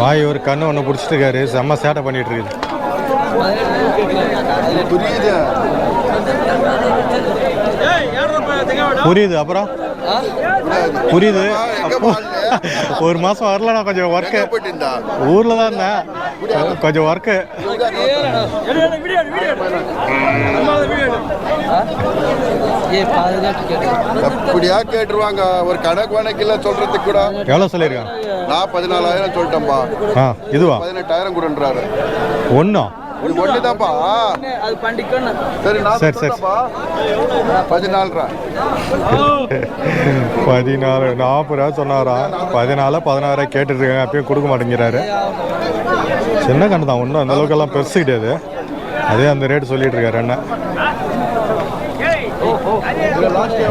பாய் ஒரு கண்ணு ஒன்று பிடிச்சிட்டு இருக்காரு, செம்ம சேட்டை பண்ணிட்டு இருக்குது. புரியுது அப்புறம் புரியுது. ஒரு மாதம் வரலண்ணா, கொஞ்சம் ஒர்க்கு ஊரில் தான் இருந்தேன், கொஞ்சம் ஒர்க்கு. அப்படியா கேட்டுருவாங்க, ஒரு கணக்கு இல்லை சொல்றதுக்கு கூட. எவ்வளோ சொல்லியிருக்காங்க? நான் 14,000 சொல்லிட்டேன்பா. இதுவா 18,000 கூடன்றாரு. ஒன்றா இது ஒண்ணுதான்ப்பா. சரி சரி சரி 14 40 சொன்னாரா? 14 16 கேட்டுட்டு இருக்காங்க, அப்பயும் கொடுக்க மாட்டேங்கிறாரு. சின்ன கண்ணு தான், ஒன்றும் அந்த அளவுக்கெல்லாம் பெருசு கிடையாது. அதே அந்த ரேட்டு சொல்லிட்டு இருக்காரு. என்ன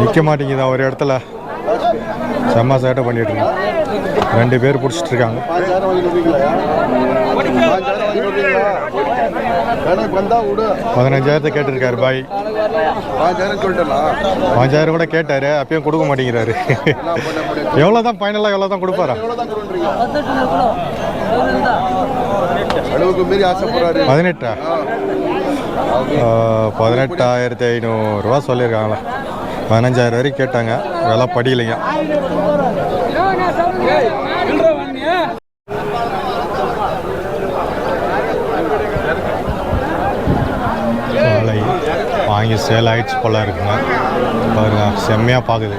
நிற்க மாட்டேங்குதான் ஒரு இடத்துல, செம்ம சேட்டை பண்ணிட்டு இருக்காங்க. 2 பேர் பிடிச்சிட்டு இருக்காங்க. 15,000 கேட்டிருக்காரு பாய். 5,000 கூட கேட்டாரு, அப்பயும் கொடுக்க மாட்டேங்கிறாரு. எவ்வளோ தான் ஃபைனலாக எவ்வளோ தான் கொடுப்பாரா? 18,000 18,500 சொல்லியிருக்காங்களா? 15,000 வரைக்கும் கேட்டாங்க, விலை படிக்கலைங்க. காலை வாங்கி சேல் ஆயிடுச்சு போல இருக்குங்க. பாருங்க, செம்மையாக பார்க்குது.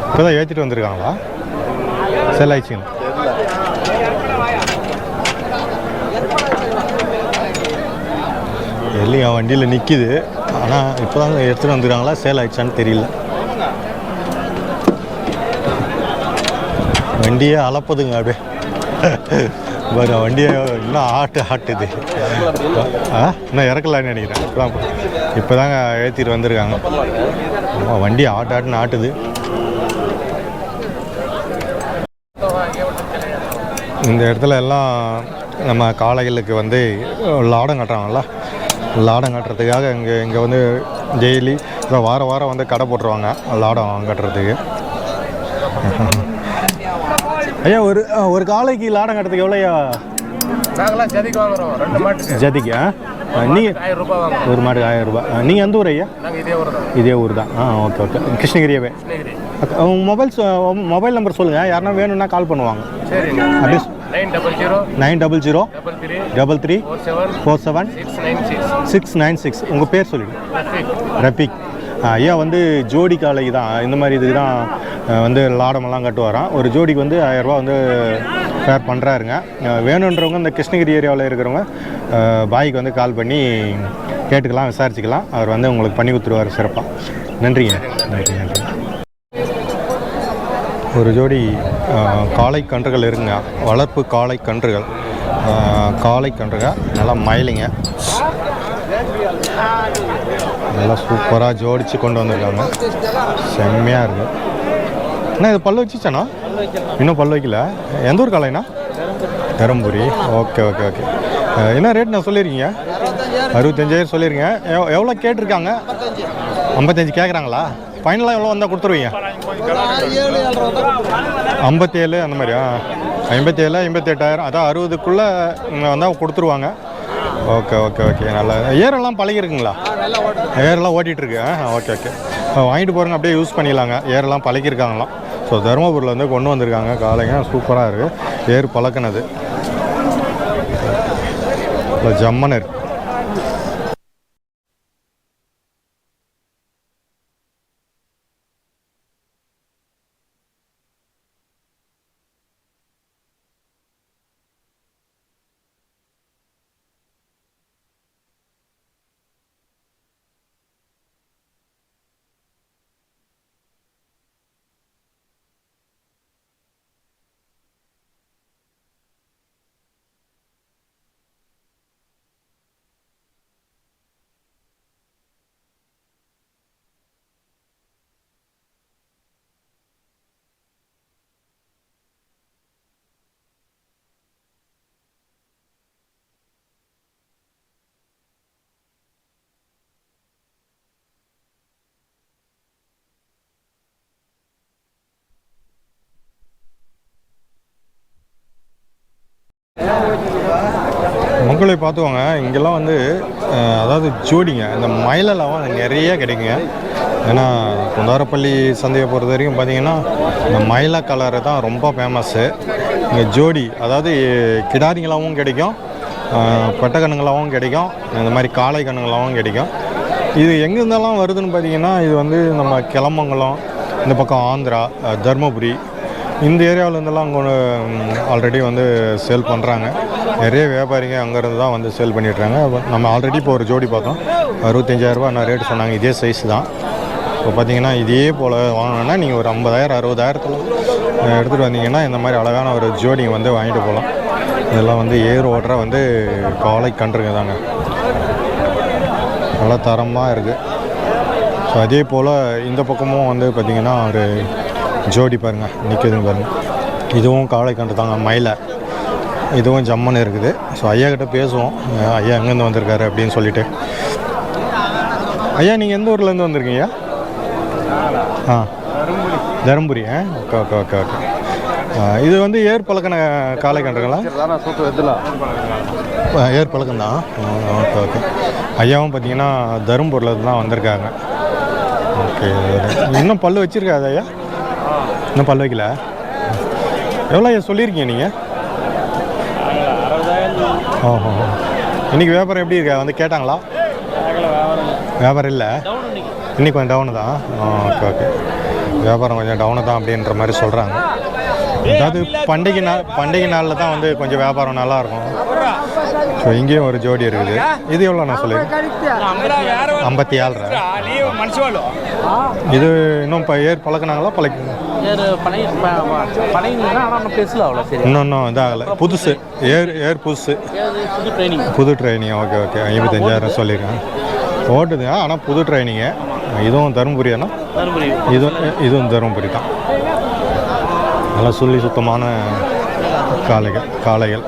இப்போ தான் ஏற்றிட்டு வந்திருக்காங்களா? சேல் ஆயிடுச்சுங்க. இல்லையா, வண்டியில் நிற்கிது. ஆனால் இப்போ தான் எடுத்துகிட்டு வந்துருக்காங்களா, சேல் ஆயிடுச்சான்னு தெரியல. வண்டியே அளப்பதுங்க அப்படியே. பாருங்க, வண்டியை இன்னும் ஆட்டுது. இன்னும் இறக்கலான்னு நினைக்கிறேன். இப்போ தாங்க ஏற்றிட்டு வந்திருக்காங்க. வண்டி ஆட்டுன்னு ஆட்டுது. இந்த இடத்துல எல்லாம் நம்ம காளைகளுக்கு வந்து லாடம் கட்டுறாங்கல்ல, லாடம் கட்டுறதுக்காக இங்கே வந்து டெய்லி இப்போ வாரம் வந்து கடை போட்டுருவாங்க லாடம் கட்டுறதுக்கு. ஐயா, ஒரு காளைக்கு லாடம் கட்டுறதுக்கு எவ்வளோயா? நாங்களாம் ஜதிக்கு வாங்குறோம், 2 மாட்டுக்கு. ஜதிக்கு நீங்கள் 1000 ரூபாய் வாங்குறோம். ஒரு மாட்டுக்கு 1000 ரூபாய். நீங்கள் எந்த ஊர் ஐயா? நாங்கள் இதே ஊர் தான். இதே ஊர் தான். ஓகே. கிருஷ்ணகிரியாவே. மொபைல் நம்பர் சொல்லுங்கள், யாருன்னா வேணும்னா கால் பண்ணுவாங்க. சரி, அப்படியே 900 33 47 696. உங்கள் பேர் சொல்லிவிடு. ரஃபீக். ஐயா வந்து ஜோடி காளை தான், இந்த மாதிரி இதுக்கு தான் வந்து லாடமெல்லாம் கட்டுவாராம். ஒரு ஜோடிக்கு வந்து 1000 ரூபா வந்து ஃபேர் பண்ணுறாருங்க. வேணுன்றவங்க இந்த கிருஷ்ணகிரி ஏரியாவில் இருக்கிறவங்க பாய்க்கு வந்து கால் பண்ணி கேட்டுக்கலாம், விசாரிச்சுக்கலாம். அவர் வந்து உங்களுக்கு பண்ணி கொடுத்துருவார் சிறப்பாக. நன்றிங்க. ஒரு ஜோடி காளை கன்றுகள் இருக்குங்க, வளர்ப்பு காளை கன்றுகள். நல்லா மயிலிங்க, நல்லா சூப்பராக ஜோடிச்சு கொண்டு வந்திருக்காங்க. செம்மையாக இருக்குது. அண்ணா இது பல்லு வச்சுச்சாண்ணா? இன்னும் பல்லு வைக்கல. எந்த ஊர் காளைண்ணா? தருமபுரி. ஓகே. என்ன ரேட் நான் சொல்லியிருக்கீங்க? 65,000 சொல்லியிருக்கீங்க. எவ்வளோ கேட்டிருக்காங்க? 55 கேட்குறாங்களா? ஃபைனலாக எவ்வளோ வந்தால் கொடுத்துருவீங்க? 57 அந்த மாதிரியா? 57 58,000, அதான் 60க்குள்ளே வந்தால் கொடுத்துருவாங்க. ஓகே. நல்லா ஏரெல்லாம் பழகிருக்குங்களா? ஏரெல்லாம் ஓட்டிகிட்ருக்கு. ஓகே. வாங்கிட்டு போகிறவங்க அப்படியே யூஸ் பண்ணிடலாங்க. ஏரெல்லாம் பழகிருக்காங்களாம். ஸோ தருமபுரியில் வந்து கொண்டு வந்திருக்காங்க காளைங்க. சூப்பராக இருக்குது. ஏர் பழக்கினது ஜம்மன் இருக்குது. மக்களை பார்த்துக்கோங்க. இங்கெல்லாம் வந்து அதாவது ஜோடிங்க இந்த மயிலெல்லாம் நிறைய கிடைக்குங்க. ஏன்னா குந்தாரப்பள்ளி சந்தையை பொறுத்த வரைக்கும் பார்த்தீங்கன்னா இந்த மயில கலரு தான் ரொம்ப ஃபேமஸ்ஸு. இங்கே ஜோடி அதாவது கிடாரிங்களாகவும் கிடைக்கும், பெட்டை கண்ணுங்களாகவும் கிடைக்கும், இந்த மாதிரி காளை கண்ணுங்களாகவும் கிடைக்கும். இது எங்கேருந்தெல்லாம் வருதுன்னு பார்த்தீங்கன்னா இது வந்து நம்ம கிளமங்கலம், இந்த பக்கம் ஆந்திரா, தருமபுரி, இந்த ஏரியாவிலேருந்தெல்லாம் அங்கே ஆல்ரெடி வந்து சேல் பண்ணுறாங்க. நிறைய வியாபாரிங்க அங்கேருந்து தான் வந்து சேல் பண்ணிடுறாங்க. நம்ம ஆல்ரெடி இப்போ ஒரு ஜோடி பார்த்தோம், 65,000 நான் ரேட்டு சொன்னாங்க. இதே சைஸ் தான். இப்போ பார்த்தீங்கன்னா இதே போல் வாங்கினோன்னா நீங்கள் ஒரு 50,000 60,000 எடுத்துகிட்டு வந்தீங்கன்னா இந்த மாதிரி அழகான ஒரு ஜோடி வந்து வாங்கிட்டு போகலாம். இதெல்லாம் வந்து ஏர் ஓட்டுற வந்து காளை கன்றுங்க தாங்க, நல்லா தரமாக இருக்குது. ஸோ அதே போல் இந்த பக்கமும் வந்து பார்த்திங்கன்னா ஒரு ஜோடி பாருங்கள் நிற்குதுன்னு பாருங்கள். இதுவும் காளை கன்று தாங்க, மயிலை. இதுவும் ஜம்மன் இருக்குது. ஸோ ஐயா கிட்ட பேசுவோம், ஐயா எங்கேருந்து வந்திருக்காரு அப்படின்னு சொல்லிட்டு. ஐயா நீங்கள் எந்த ஊர்லேருந்து வந்திருக்கீங்க? Dharmapuri. Okay okay okay okay. இது வந்து ஏர் பழக்கின காளை கன்றுங்களா? ஏர் பழக்கம் தான். Okay okay. ஐயாவும் பார்த்தீங்கன்னா தருமபுரியில் தான் வந்திருக்காங்க. ஓகே. இன்னும் பல்லு வச்சுருக்காது ஐயா? இன்னும் பல் வைக்கல. எவ்வளோ ஐயா சொல்லியிருக்கீங்க நீங்கள்? ஓஹோ. இன்றைக்கி வியாபாரம் எப்படி இருக்கா? வந்து கேட்டாங்களா? வியாபாரம் இல்லை, இன்றைக்கி கொஞ்சம் டவுனு தான். Okay okay. வியாபாரம் கொஞ்சம் டவுனு தான் அப்படின்ற மாதிரி சொல்கிறாங்க. அதாவது பண்டிகை நாளில் தான் வந்து கொஞ்சம் வியாபாரம் நல்லாயிருக்கும். ஸோ இங்கேயும் ஒரு ஜோடி இருக்குது. இது எவ்வளோ நான் சொல்லியிருக்கேன்? 57. இது இன்னும் இப்போ ஏர் பழக்கினாங்களா? இன்னும் இதாகலை, புதுசு ஏர் புதுசு, புது ட்ரைனிங். Okay okay. 55,000 சொல்லியிருக்கேன். ஓட்டுது, ஆனால் புது ட்ரைனிங்கு. இதுவும் தருமபுரியாண்ணா? இதுவும் தருமபுரி தான். நல்லா சொல்லி சுத்தமான காளைகள்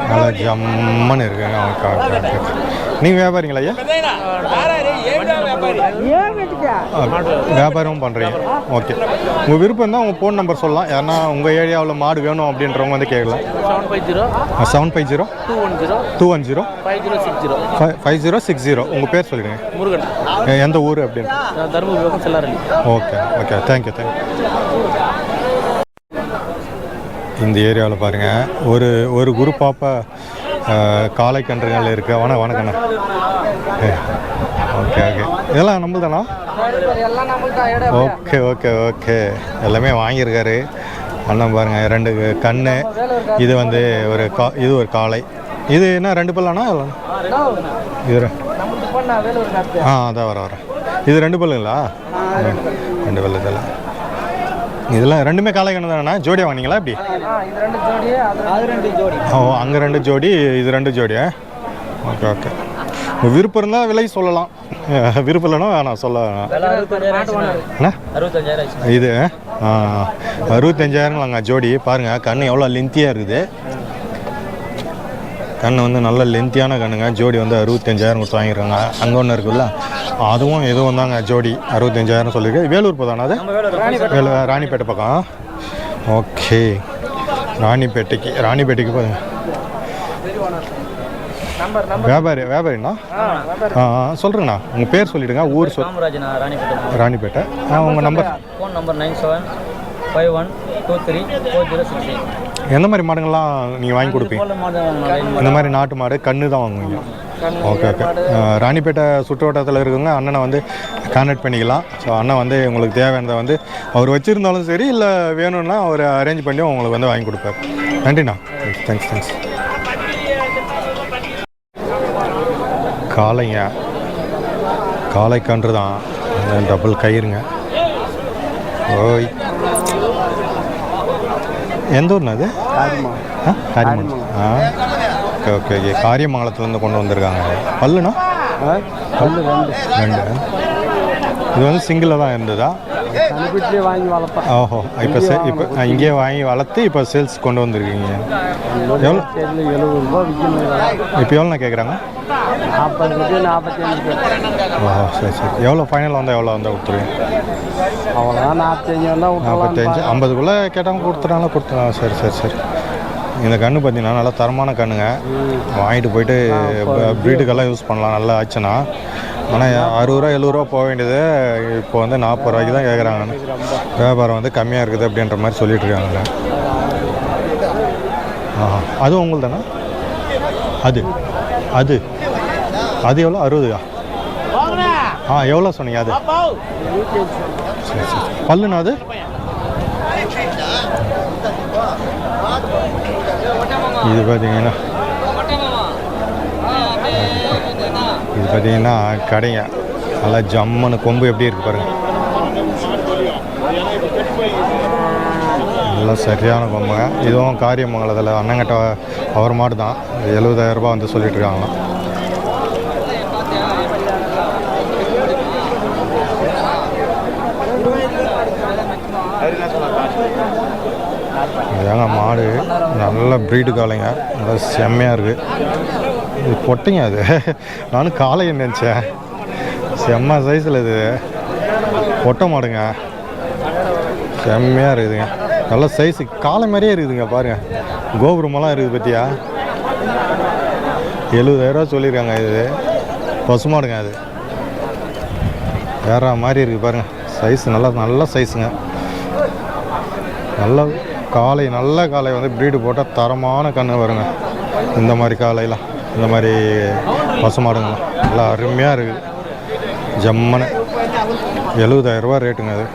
நல்லா ஜம்மன்னு இருக்குங்க. ஓகே. நீங்கள் வியாபாரிங்களா ஐயா? வியாபாரமும் பண்ணுறீங்க. ஓகே. உங்கள் விருப்பம் தான் உங்கள் ஃபோன் நம்பர் சொல்லலாம். யாருன்னா உங்கள் ஏரியாவில் மாடு வேணும் அப்படின்றவங்க வந்து கேட்கலாம். 750 210 5060. உங்கள் பேர் சொல்லிடுங்க. முருகன். எந்த ஊர் அப்படின்னு? தருமபுரி. Okay okay. தேங்க்யூ. இந்த ஏரியாவில் பாருங்கள் ஒரு குரூப்பாக காளை கன்றுகள் இருக்குது. வணக்கண்ணா. Okay okay. இதெல்லாம் நம்மள்தானா? Okay okay okay. எல்லாமே வாங்கியிருக்காரு அண்ணன் பாருங்கள். 2 கண்ணு. இது வந்து இது ஒரு காளை. இது என்ன 2 பல்லானா? இது அதான் வரேன். இது 2 பல்லுங்களா? 2 பல்லு இதெல்லாம். இதெல்லாம் ரெண்டுமே காளை கன்று தானே? ஜோடியாக வாங்கினீங்களா எப்படி? ஓ, அங்கே 2 ஜோடி, இது 2 ஜோடியா? Okay okay. விருப்பம் இருந்தால் விலை சொல்லலாம், விருப்பம் இல்லைன்னா வேணாம் சொல்ல வேணாம். இது 65,000ங்களாங்க ஜோடி. பாருங்கள் கண்ணு எவ்வளோ லென்த்தியாக இருக்குது. கண்ணு வந்து நல்ல லென்த்தியான கண்ணுங்க. ஜோடி வந்து 65,000 கொடுத்து வாங்கியிருக்காங்க. அங்கே ஒன்று இருக்குல்ல, அதுவும் எதுவும் தாங்க ஜோடி 65,000 சொல்லியிருக்கு. வேலூர் போதானே அது? ராணிப்பேட்டை பக்கம். ஓகே. ராணிப்பேட்டைக்கு போதுங்க. வியாபாரிண்ணா? சொல்கிறேங்கண்ணா, உங்கள் பேர் சொல்லிவிடுங்க, ஊர் ராணிப்பேட்டை. உங்கள் நம்பர்? Phone number 9751234068. எந்த மாதிரி மாடுங்கள்லாம் நீங்கள் வாங்கி கொடுப்பீங்க? இந்த மாதிரி நாட்டு மாடு கன்று தான் வாங்குவீங்க? Okay okay. ராணிப்பேட்டை சுற்றுவட்டத்தில் இருக்குங்க அண்ணனை வந்து கான்டாக்ட் பண்ணிக்கலாம். ஸோ அண்ணன் வந்து உங்களுக்கு தேவையானதை வந்து அவர் வச்சுருந்தாலும் சரி, இல்லை வேணும்னா அவர் அரேஞ்ச் பண்ணி உங்களுக்கு வந்து வாங்கி கொடுப்பார். நன்றிண்ணா. தேங்க்ஸ். காளை கன்று தான், டபுள் கயிறுங்க. ஓய், எந்த ஊர்னா அது? காரியமங்கலம். ஓகே. காரியமங்கலத்துலேருந்து கொண்டு வந்திருக்காங்க. பல்லுண்ணா? பல்லு 2. இது வந்து சிங்கிளாக தான் இருந்ததா? ஓஹோ. இப்போ இங்கேயே வாங்கி வளர்த்து இப்போ சேல்ஸ் கொண்டு வந்திருக்கீங்க. எவ்வளோ இப்போ எவ்வளோண்ணா கேட்குறாங்க? 45. ஓஹோ, சரி. எவ்வளோ ஃபைனல் வந்தால் கொடுத்துருவீங்க? அவ்வளோதான், 45 45 50க்குள்ளே கேட்டாங்க கொடுத்துறாங்களா? சரி. இந்த கன்று பார்த்தீங்கன்னா நல்லா தரமான கன்றுங்க. வாங்கிட்டு போயிட்டு ப்ரீடுக்கெல்லாம் யூஸ் பண்ணலாம் நல்லா ஆச்சுன்னா. ஆனால் 60 ரூபா 70 ரூபா போக வேண்டியது இப்போ வந்து 40 ரூபாய்க்கு தான் கேட்குறாங்க. வியாபாரம் வந்து கம்மியாக இருக்குது அப்படின்ற மாதிரி சொல்லிட்டு இருக்காங்க. அதுவும் உங்களுக்கு தானே? அது எவ்வளோ? 60. எவ்வளோ சொன்னீங்க அது? சரி சரி. பல்லுண்ணா அது? இது பார்த்தீங்கன்னா கடைங்க நல்லா ஜம்முன்னு கொம்பு எப்படி இருக்கு பாருங்க. நல்லா சரியான கொம்புங்க. இதுவும் காரியமங்கலத்தில் அண்ணங்கிட்ட அவர் மாடு தான். 70,000 ரூபா வந்து சொல்லிட்டு இருக்காங்களாம். இதுதாங்க மாடு. நல்ல ப்ரீடு காளைங்க. நல்லா செம்மையாக இருக்குது. இது பொட்டைங்க அது. நானும் காளைன்னு நினச்சேன். செம்ம சைஸில் இது பொட்டை மாடுங்க. செம்மையாக இருக்குதுங்க. நல்ல சைஸு காளை மாதிரியே இருக்குதுங்க பாருங்கள். கோபுரமெல்லாம் இருக்குது பற்றியா. 70,000 ரூபா சொல்லியிருக்காங்க. இது பசுமாடுங்க. அது வேற மாதிரி இருக்குது பாருங்கள். சைஸு நல்ல சைஸுங்க. நல்ல காளை வந்து ப்ரீடு போட்டால் தரமான கன்று வருங்க. இந்த மாதிரி காளையெல்லாம் இந்த மாதிரி பசுமாடுங்களாம் நல்லா அருமையாக இருக்குது. ஜம்மனு 70,000 ரூபா ரேட்டுங்க அது.